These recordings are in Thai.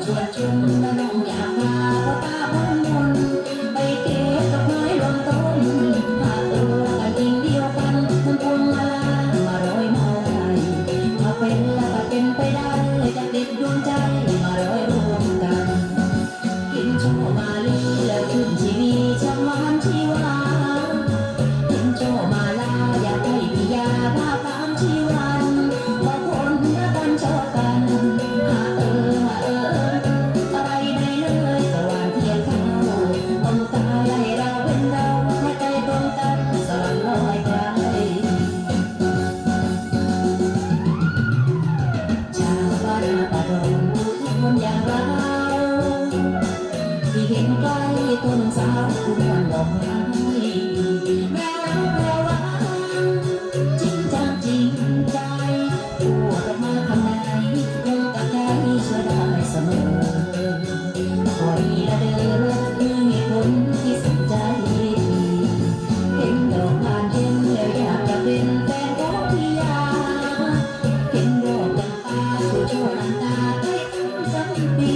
ชวนชุมและน้องอยากพาพ่อตาพ้นมนไปเก็บดอกไม้ลงต้นหาตัวกันจริงเดียวกันมันพวงมาลามาโรยมาลัยถ้าเป็นและถ้าเป็นไปได้จะติดดวงใจมาโรยรวมกันกินโชมาลีแล้วขึ้นชีวีช่างหวานชีวากินโชมาลาอยากให้พิยาพาตามชีวันพอคนรักกันชอบกันที่เห็นใกล้ต้นสาวคุณวันดอกไม้แววแววว่าจริงจังจริงใจพูดออกมาคำไหนยังกับใจเชื่อได้เสมอคอยละเดินคือเหตุผลที่สนใจเห็นดอกบานเย็นแล้วอยากจะเป็นแฟนของพี่ยาเห็นดอกจำปาสู่ช่วงน้ำตาใกล้คำสักปี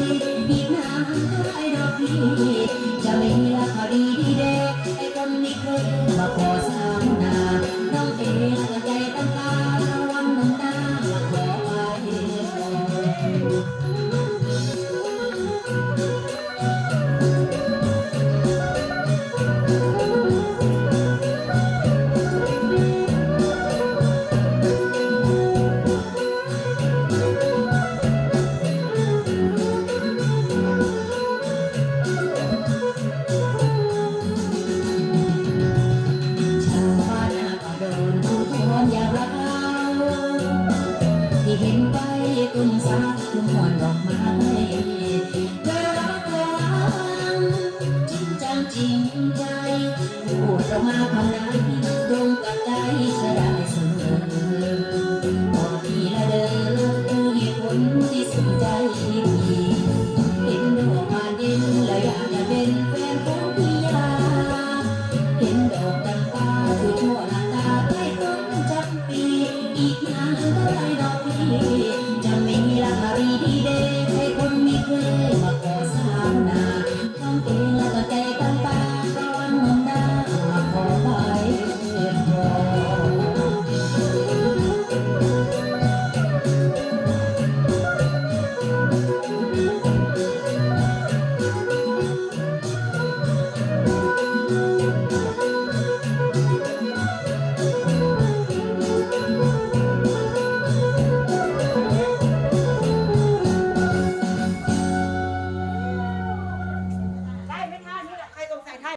อีกนานได้ดอกพี่จะไม่มีราคาดีดีเด็กไอ้คนนี้เคย